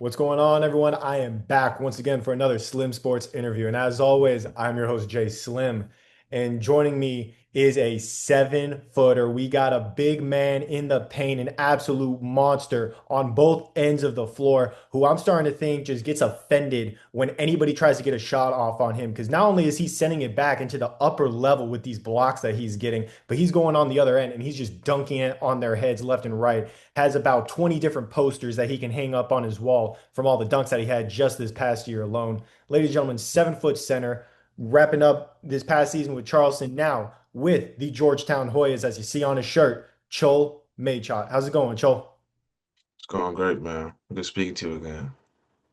What's going on, everyone? I am back once again for another Slim Sports interview. And as always, I'm your host, Jay Slim. And joining me is a 7-footer. We got a big man in the paint, an absolute monster on both ends of the floor, who I'm starting to think just gets offended when anybody tries to get a shot off on him. Because not only is he sending it back into the upper level with these blocks that he's getting, but he's going on the other end and he's just dunking it on their heads left and right. Has about 20 different posters that he can hang up on his wall from all the dunks that he had just this past year alone. Ladies and gentlemen, 7-foot center, wrapping up this past season with Charleston, now with the Georgetown Hoyas, as you see on his shirt, Chol Machot. How's it going, Chol? It's going great, man. Good speaking to you again.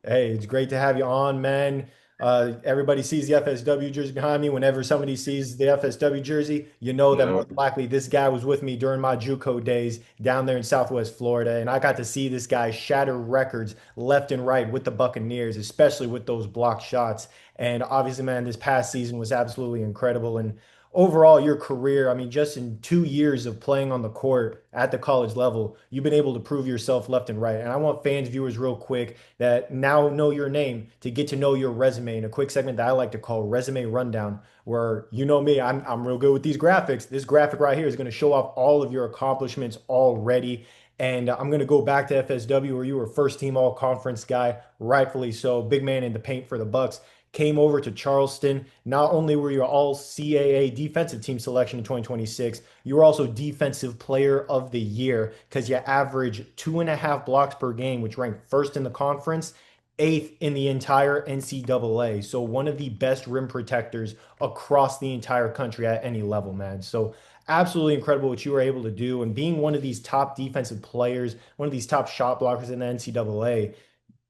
Hey, it's great to have you on, man. Everybody sees the FSW jersey behind me. Whenever somebody sees the FSW jersey, you know that Yeah, most likely this guy was with me during my JUCO days down there in Southwest Florida, and I got to see this guy shatter records left and right with the Buccaneers, especially with those block shots. And obviously, man, this past season was absolutely incredible. And overall, your career, I mean, just in 2 years of playing on the court at the college level, you've been able to prove yourself left and right. And I want fans, viewers, real quick that now know your name to get to know your resume in a quick segment that I like to call Resume Rundown, where you know me, I'm real good with these graphics. This graphic right here is going to show off all of your accomplishments already. And I'm going to go back to FSW where you were first team all conference guy, rightfully so, big man in the paint for the Bucks. Came over to Charleston. Not only were you all CAA defensive team selection in 2026, you were also defensive player of the year because you average 2.5 blocks per game, which ranked first in the conference, eighth in the entire NCAA. So one of the best rim protectors across the entire country at any level, man. So absolutely incredible what you were able to do. And being one of these top defensive players, one of these top shot blockers in the NCAA,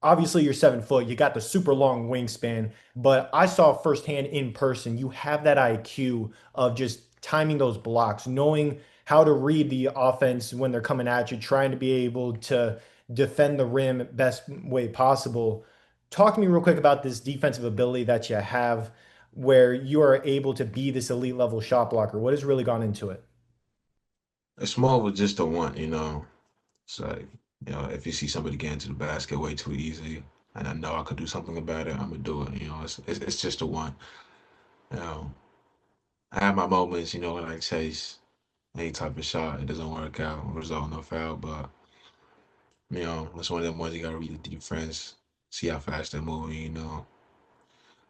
obviously you're 7 foot, you got the super long wingspan, but I saw firsthand in person, you have that IQ of just timing those blocks, knowing how to read the offense when they're coming at you, trying to be able to defend the rim best way possible. Talk to me real quick about this defensive ability that you have where you are able to be this elite level shot blocker. What has really gone into it? it's more of just a want. It's like, if you see somebody getting to the basket way too easy, and I know I could do something about it, I'm gonna do it. It's just a want. You know, I have my moments, when I chase any type of shot, it doesn't work out, result no foul, but it's one of them ones you gotta read the defense, see how fast they're moving.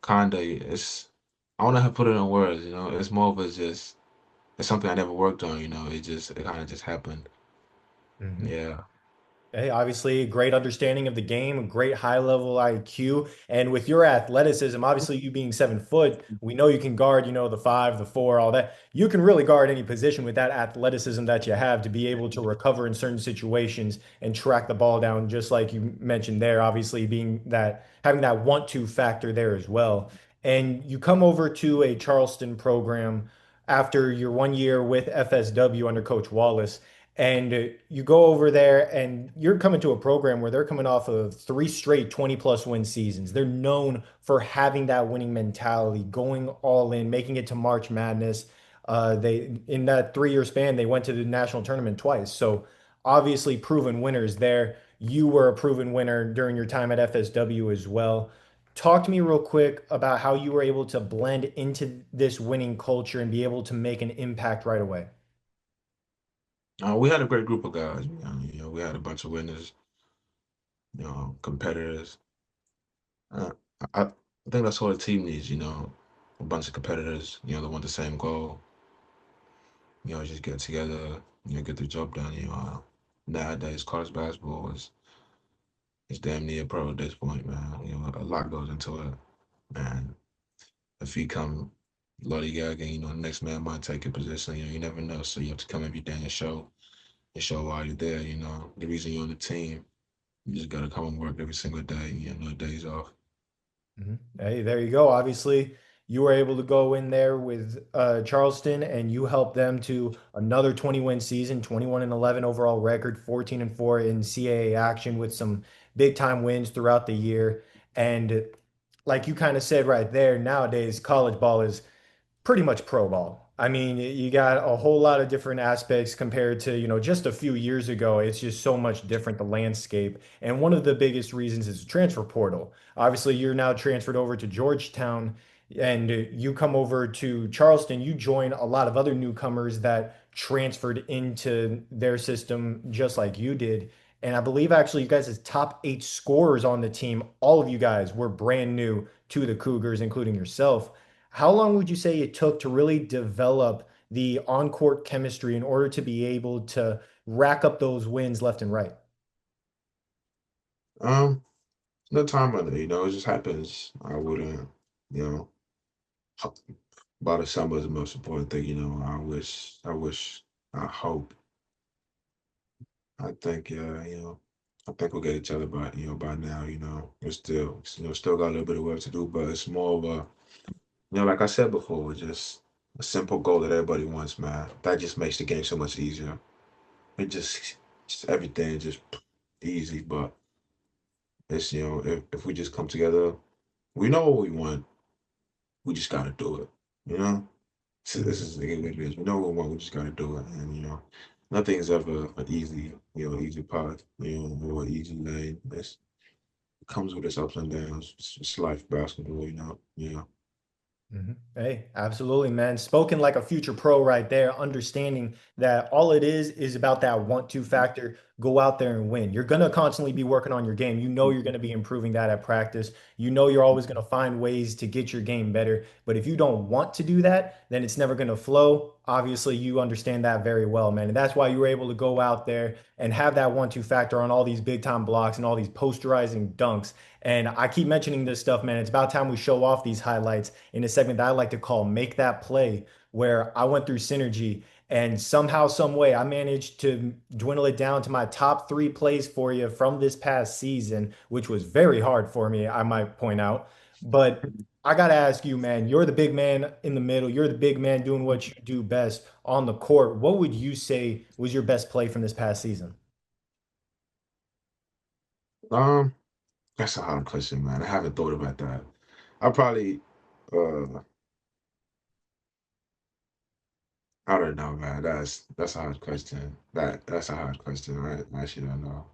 Kinda, I don't know how to put it in words. It's more of a just it's something I never worked on. It kind of just happened. Mhm. Yeah. Hey, obviously, a great understanding of the game, a great high level IQ. And with your athleticism, obviously, you being 7 foot, we know you can guard, the five, the four, all that. You can really guard any position with that athleticism that you have to be able to recover in certain situations and track the ball down, just like you mentioned there, obviously, being that having that want to factor there as well. And you come over to a Charleston program after your 1 year with FSW under Coach Wallace. And you go over there and you're coming to a program where they're coming off of three straight 20 plus win seasons. They're known for having that winning mentality, going all in, making it to March Madness. They in that 3 year span, they went to the national tournament twice. So obviously proven winners there. You were a proven winner during your time at FSW as well. Talk to me real quick about how you were able to blend into this winning culture and be able to make an impact right away. We had a great group of guys. We had a bunch of winners, competitors. Uh, I think that's all the team needs. A bunch of competitors, that want the same goal. Just get together, get the job done. Nowadays, college basketball is damn near pro at this point, man. A lot goes into it, man. If you come lollygagging, the next man might take a position. You never know. So you have to come every day and show why you're there. The reason you're on the team. You just gotta come and work every single day. No days off. Mhm. Hey, there you go. Obviously, you were able to go in there with Charleston and you helped them to another 20-win season, 21-11 overall record, 14-4 in CAA action with some big time wins throughout the year. And like you kind of said right there, nowadays college ball is pretty much pro ball. I mean, you got a whole lot of different aspects compared to, just a few years ago. It's just so much different, the landscape. And one of the biggest reasons is the transfer portal. Obviously, you're now transferred over to Georgetown and you come over to Charleston. You join a lot of other newcomers that transferred into their system just like you did. And I believe actually you guys' top 8 scorers on the team, all of you guys were brand new to the Cougars, including yourself. How long would you say it took to really develop the on-court chemistry in order to be able to rack up those wins left and right? Um, no time on it, it just happens. I wouldn't, you know, ho- by the summer is the most important thing, I hope, I think, I think we'll get each other by now, we're still got a little bit of work to do, but it's more of a, like I said before, it's just a simple goal that everybody wants, man. That just makes the game so much easier. It just everything just easy, but it's, if we just come together, we know what we want. We just got to do it, you know? This Mhm. is what it is. We know what we want. We just got to do it. And, nothing's ever an easy, easy path, or an easy lane. It comes with its ups and downs. It's life basketball, Hey, absolutely, man. Spoken like a future pro right there, understanding that all it is about that want-to factor. Go out there and win. You're going to constantly be working on your game. You know you're going to be improving that at practice. You know you're always going to find ways to get your game better. But if you don't want to do that, then it's never going to flow. Obviously, you understand that very well, man. And that's why you were able to go out there and have that one-two factor on all these big-time blocks and all these posterizing dunks. And I keep mentioning this stuff, man. It's about time we show off these highlights in a segment that I like to call Make That Play, where I went through Synergy and somehow, some way, I managed to dwindle it down to my top 3 plays for you from this past season, which was very hard for me, I might point out. But I got to ask you, man, you're the big man in the middle. You're the big man doing what you do best on the court. What would you say was your best play from this past season? Um, that's a hard question, man. I haven't thought about that. I probably, uh, I don't know, man. That's a hard question. That's a hard question, right? I actually don't know.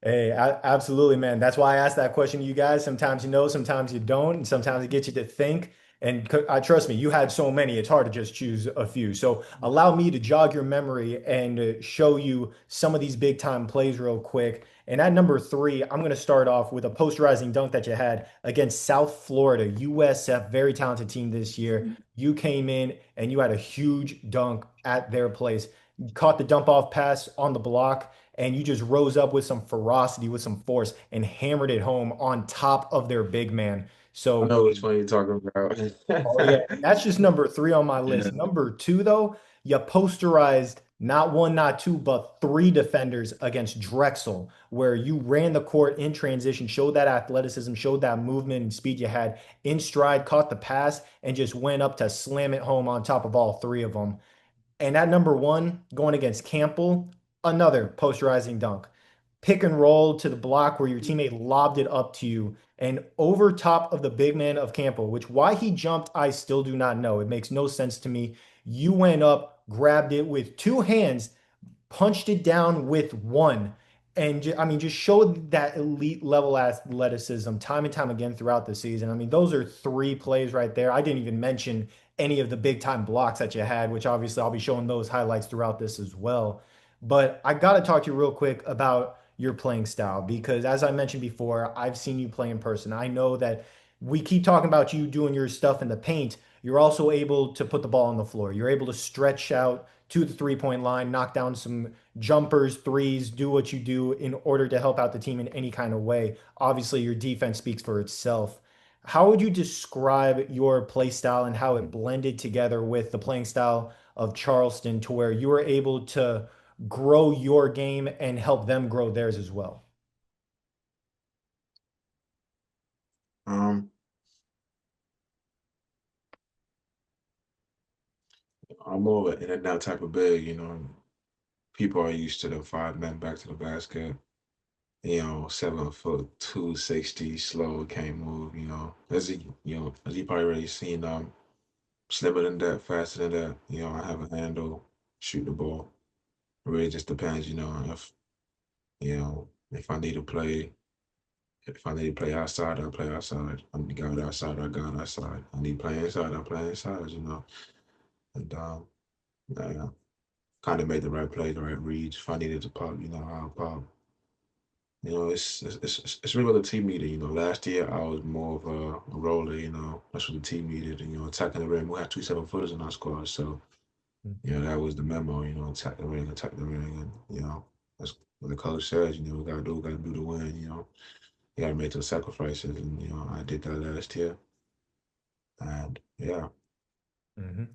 Hey, absolutely, man. That's why I asked that question to you guys. Sometimes you know, sometimes you don't, and sometimes it gets you to think. And I trust me, you had so many, it's hard to just choose a few. So allow me to jog your memory and show you some of these big time plays real quick. And at number 3, I'm going to start off with a posterizing dunk that you had against South Florida, USF, very talented team this year. You came in and you had a huge dunk at their place. You caught the dump off pass on the block and you just rose up with some ferocity, with some force, and hammered it home on top of their big man. I So, know which one you're talking oh yeah, about. and that's just number 3 on my Yeah. list. Number 2, though, you posterized not one, not two, but 3 defenders against Drexel, where you ran the court in transition, showed that athleticism, showed that movement and speed you had in stride, caught the pass, and just went up to slam it home on top of all 3 of them. And at number 1, going against Campbell, another posterizing dunk. Pick and roll to the block where your teammate lobbed it up to you and over top of the big man of Campbell, which why he jumped, I still do not know. It makes no sense to me. You went up, grabbed it with 2 hands, punched it down with one. And I mean, just showed that elite level athleticism time and time again throughout the season. I mean, those are 3 plays right there. I didn't even mention any of the big time blocks that you had, which obviously I'll be showing those highlights throughout this as well. But I got to talk to you real quick about your playing style because, as I mentioned before, I've seen you play in person. I know that we keep talking about you doing your stuff in the paint. You're also able to put the ball on the floor. You're able to stretch out to the 3 point line, knock down some jumpers, threes, do what you do in order to help out the team in any kind of way. Obviously, your defense speaks for itself. How would you describe your play style and how it blended together with the playing style of Charleston to where you were able to grow your game and help them grow theirs as well? Um, I'm more of an in and out type of big, People are used to the 5 men back to the basket. 7 foot 260, slow, can't move, as you probably already seen slimmer than that, faster than that. I have a handle, shoot the ball. It really just depends, if I need to play. If I need to play outside, I play outside. I need to go outside, I go outside. I need to play inside, I play inside. And yeah, kind of made the right play, the right reads. If I needed to pop, I'll pop. It's really what the team needed. Last year I was more of a roller. That's what the team needed. And, attacking the rim. We had two 7-footers in our squad, so that was the memo. Attack the ring, and that's what the coach says. We gotta do the win. You gotta make those sacrifices, and I did that last year, and yeah.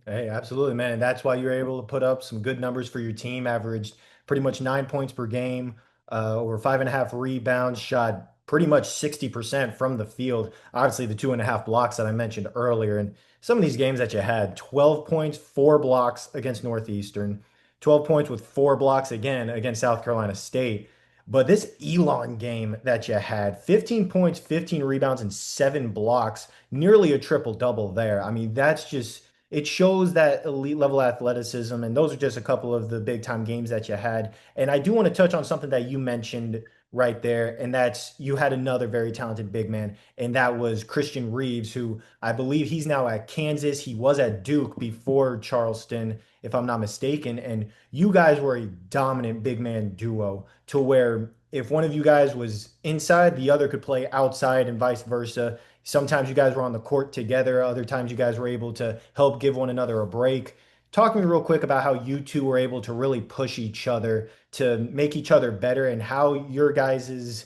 Hey, absolutely, man. And that's why you're able to put up some good numbers for your team. Averaged pretty much 9 points per game, over 5.5 rebounds, shot pretty much 60% from the field. Obviously, the 2.5 blocks that I mentioned earlier. And some of these games that you had 12 points, 4 blocks against Northeastern, 12 points with 4 blocks again against South Carolina State. But this Elon game that you had, 15 points, 15 rebounds, and 7 blocks, nearly a triple double there. I mean, that's just it shows that elite level athleticism. And those are just a couple of the big time games that you had. And I do want to touch on something that you mentioned right there. And that's you had another very talented big man. And that was Christian Reeves, who I believe he's now at Kansas. He was at Duke before Charleston, if I'm not mistaken. And you guys were a dominant big man duo to where if one of you guys was inside, the other could play outside and vice versa. Sometimes you guys were on the court together. Other times you guys were able to help give one another a break. Talk to me real quick about how you two were able to really push each other to make each other better and how your guys's,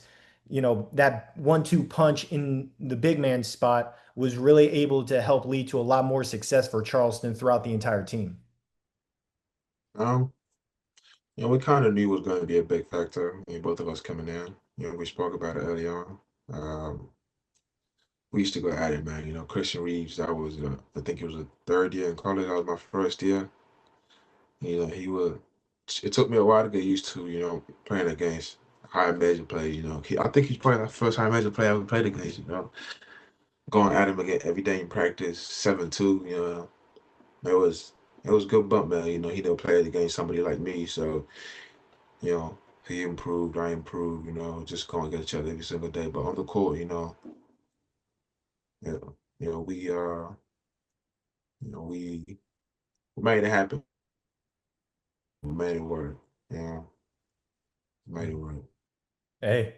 that 1-2 punch in the big man spot was really able to help lead to a lot more success for Charleston throughout the entire team. Um, we kind of knew it was going to be a big factor. Both of us coming in. We spoke about it early on. Um, we used to go at it, man. Christian Reeves. That was, I think it was a third year in college. That was my first year. He would. It took me a while to get used to, playing against high major players. I think he's probably the first high major player I ever played against. Going at him again every day in practice, 7-2. It was it was a good bump, man. He never played against somebody like me, so you know he improved, I improved. Just going against each other every single day. But on the court, you know, you know we uh, you know we made it happen. We made it work. Yeah, made it work. Hey,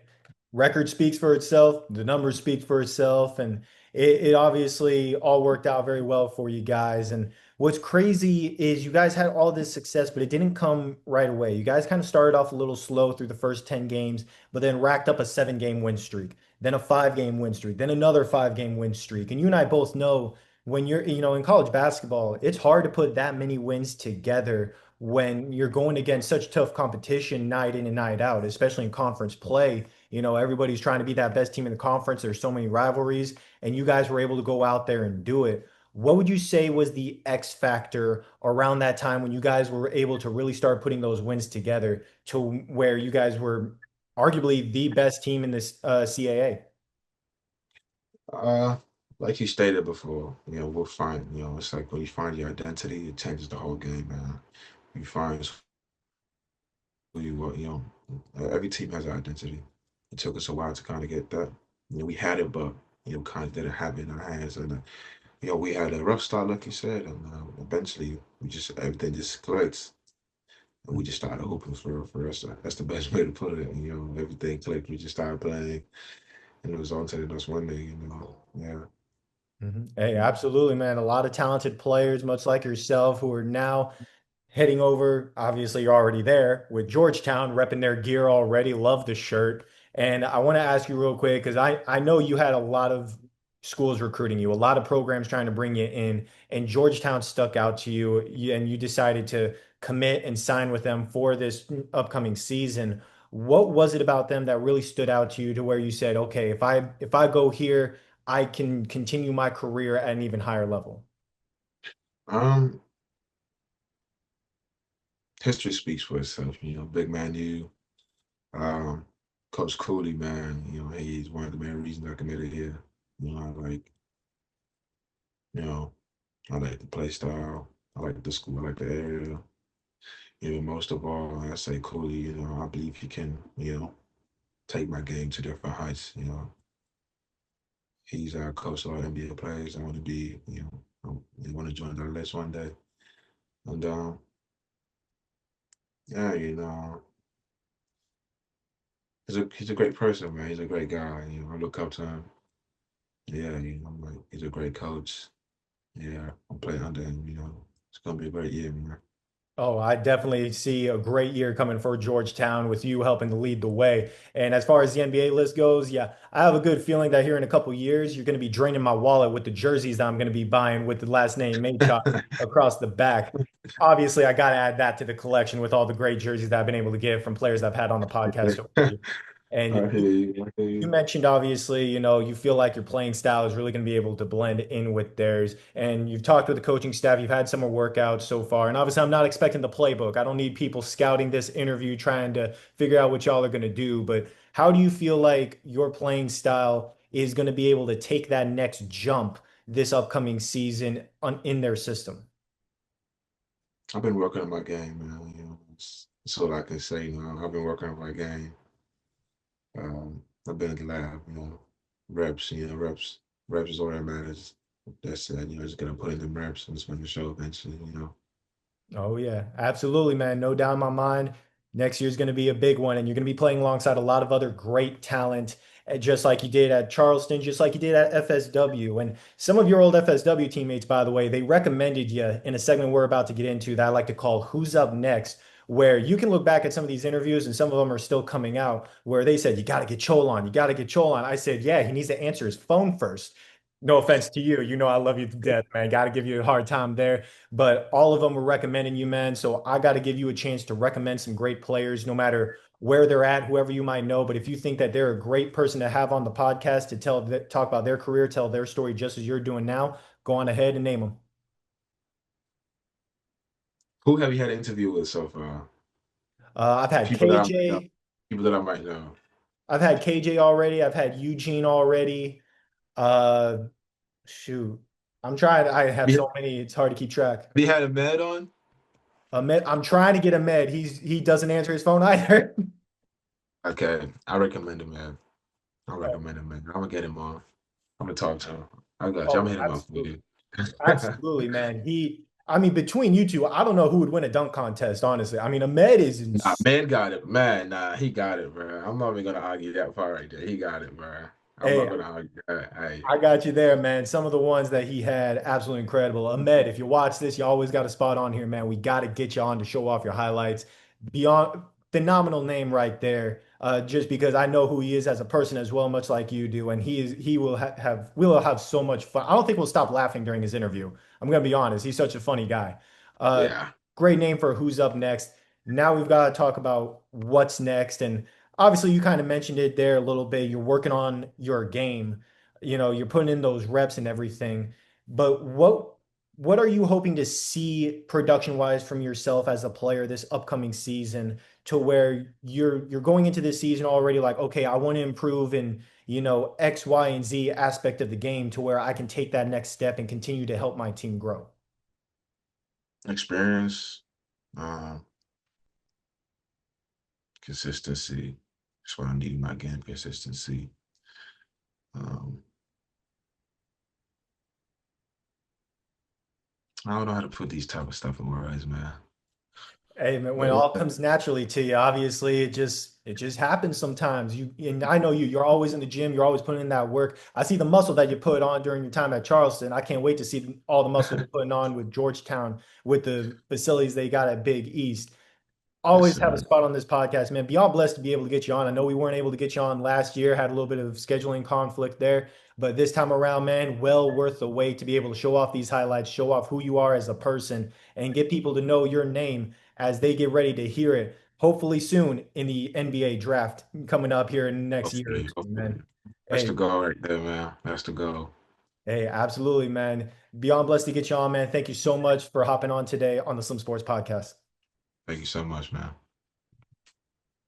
record speaks for itself, the numbers speak for itself, and it obviously all worked out very well for you guys. And what's crazy is you guys had all this success, but it didn't come right away. You guys kind of started off a little slow through the first 10 games, but then racked up a 7 game win streak, then a 5 game win streak, then another 5 game win streak. And you and I both know when you're, in college basketball, it's hard to put that many wins together when you're going against such tough competition night in and night out, especially in conference play. Everybody's trying to be that best team in the conference. There's so many rivalries, and you guys were able to go out there and do it. What would you say was the X factor around that time when you guys were able to really start putting those wins together to where you guys were arguably the best team in this CAA? Uh, like you stated before, we'll find. It's like when you find your identity, it changes the whole game, man. You find who you are. Every team has an identity. It took us a while to kind of get that. We had it, but kind of didn't have it in our hands, and we had a rough start, like you said, and eventually we just everything just clicks, and we just started hoping for us. That's the best way to put it. Everything clicked. We just started playing, and it was on to the next one day. Yeah. Hey, absolutely, man. A lot of talented players, much like yourself, who are now heading over. Obviously, you're already there with Georgetown, repping their gear already. Love the shirt. And I want to ask you real quick because I know you had a lot of schools recruiting you, a lot of programs trying to bring you in, and Georgetown stuck out to you, and you decided to commit and sign with them for this upcoming season. What was it about them that really stood out to you to where you said, okay, if I go here, I can continue my career at an even higher level? Um, History speaks for itself. Big man, um, Coach Cooley, man. He's one of the main reasons I committed here. Like, you know, I like the play style. I like the school. I like the area. Most of all, I say Cooley. I believe he can. Take my game to different heights. He's our coach of our NBA players. I want to be. I want to join the list one day. And yeah, he's a great person, man. He's a great guy. I look up to him. Yeah, I'm like, he's a great coach. Yeah, I'm playing under him. It's gonna be a great year, man. Oh, I definitely see a great year coming for Georgetown with you helping to lead the way. And as far as the NBA list goes, yeah, I have a good feeling that here in a couple years, you're going to be draining my wallet with the jerseys that I'm going to be buying with the last name Machot across the back. Obviously, I got to add that to the collection with all the great jerseys that I've been able to get from players I've had on the podcast over the years. I And hear you. I hear you you. mentioned obviously, you feel like your playing style is really going to be able to blend in with theirs. And you've talked with the coaching staff, you've had summer workouts so far. And obviously, I'm not expecting the playbook. I don't need people scouting this interview trying to figure out what y'all are going to do. But how do you feel like your playing style is going to be able to take that next jump this upcoming season in their system? I've been working on my game, man. That's all I can say. I've been working on my game. I've been in the lab. Reps. Reps is all that matters. That's it. Just gonna put in them reps and it's going to show eventually. Oh yeah, absolutely, man. No doubt in my mind. Next year's going to be a big one, and you're going to be playing alongside a lot of other great talent, just like you did at Charleston, just like you did at FSW. And some of your old FSW teammates, by the way, they recommended you in a segment we're about to get into that I like to call "Who's Up Next," where you can look back at some of these interviews, and some of them are still coming out, where they said, "You got to get Chol on, you got to get Chol on." I said, "Yeah, he needs to answer his phone first." No offense to you. You know I love you to death, man. Got to give you a hard time there, but all of them were recommending you, man. So I got to give you a chance to recommend some great players, no matter where they're at, whoever you might know. But if you think that they're a great person to have on the podcast to talk about their career, tell their story just as you're doing now, go on ahead and name them. Who have you had an interview with so far? I've had People that I might know. KJ. People that I might know. I've had KJ already. I've had Eugene already. Uh, shoot, I'm trying. I have Have you, so many. It's hard to keep track. have you had a med on? Ahmed, I'm trying to get Ahmed. He doesn't answer his phone either. Okay, I recommend him, man. I recommend him, man. I'm gonna get him on. I'm gonna talk to him. I got you. I'm Oh, gonna hit him up for absolutely. you. Absolutely, man. I mean, between you two, I don't know who would win a dunk contest, honestly. I mean, Ahmed is Nah, man got it. Man, nah, he got it, bro. I'm not even gonna argue that part right there. He got it, bro. I'm not hey, gonna argue that. Hey, I got you there, man. Some of the ones that he had, absolutely incredible. Ahmed, if you watch this, you always got a spot on here, man. We got to get you on to show off your highlights. Beyond phenomenal name right there. Just because I know who he is as a person as well, much like you do, and he will we'll have so much fun. I don't think we'll stop laughing during his interview. I'm gonna be honest. He's such a funny guy. Uh, yeah, Great name for who's up next. Now we've got to talk about what's next, and obviously you kind of mentioned it there a little bit. You're working on your game, you're putting in those reps and everything. But what are you hoping to see production wise from yourself as a player this upcoming season to where you're going into this season already like, okay, I want to improve in, X, Y, and Z aspect of the game to where I can take that next step and continue to help my team grow. experience, um, consistency. That's what I need in my game. Consistency. Um, I don't know how to put these type of stuff in words, man. Hey man, when it But all comes naturally to you, obviously it just happens sometimes. And I know you're always in the gym, you're always putting in that work. I see the muscle that you put on during your time at Charleston. I can't wait to see all the muscle you're putting on with Georgetown with the facilities they got at Big East. yes, Always have a sir. spot on this podcast, man. Beyond blessed to be able to get you on. I know we weren't able to get you on last year, had a little bit of scheduling conflict there, but this time around, man, well worth the wait to be able to show off these highlights, show off who you are as a person, and get people to know your name as they get ready to hear it. Hopefully soon in the NBA draft coming up here in the next year or Hopefully, two, hopefully. man. That's the Hey, goal right there, man. That's the goal. hey, absolutely, man. Beyond blessed to get you on, man. Thank you so much for hopping on today on the Slim Sports Podcast. Thank you so much, man.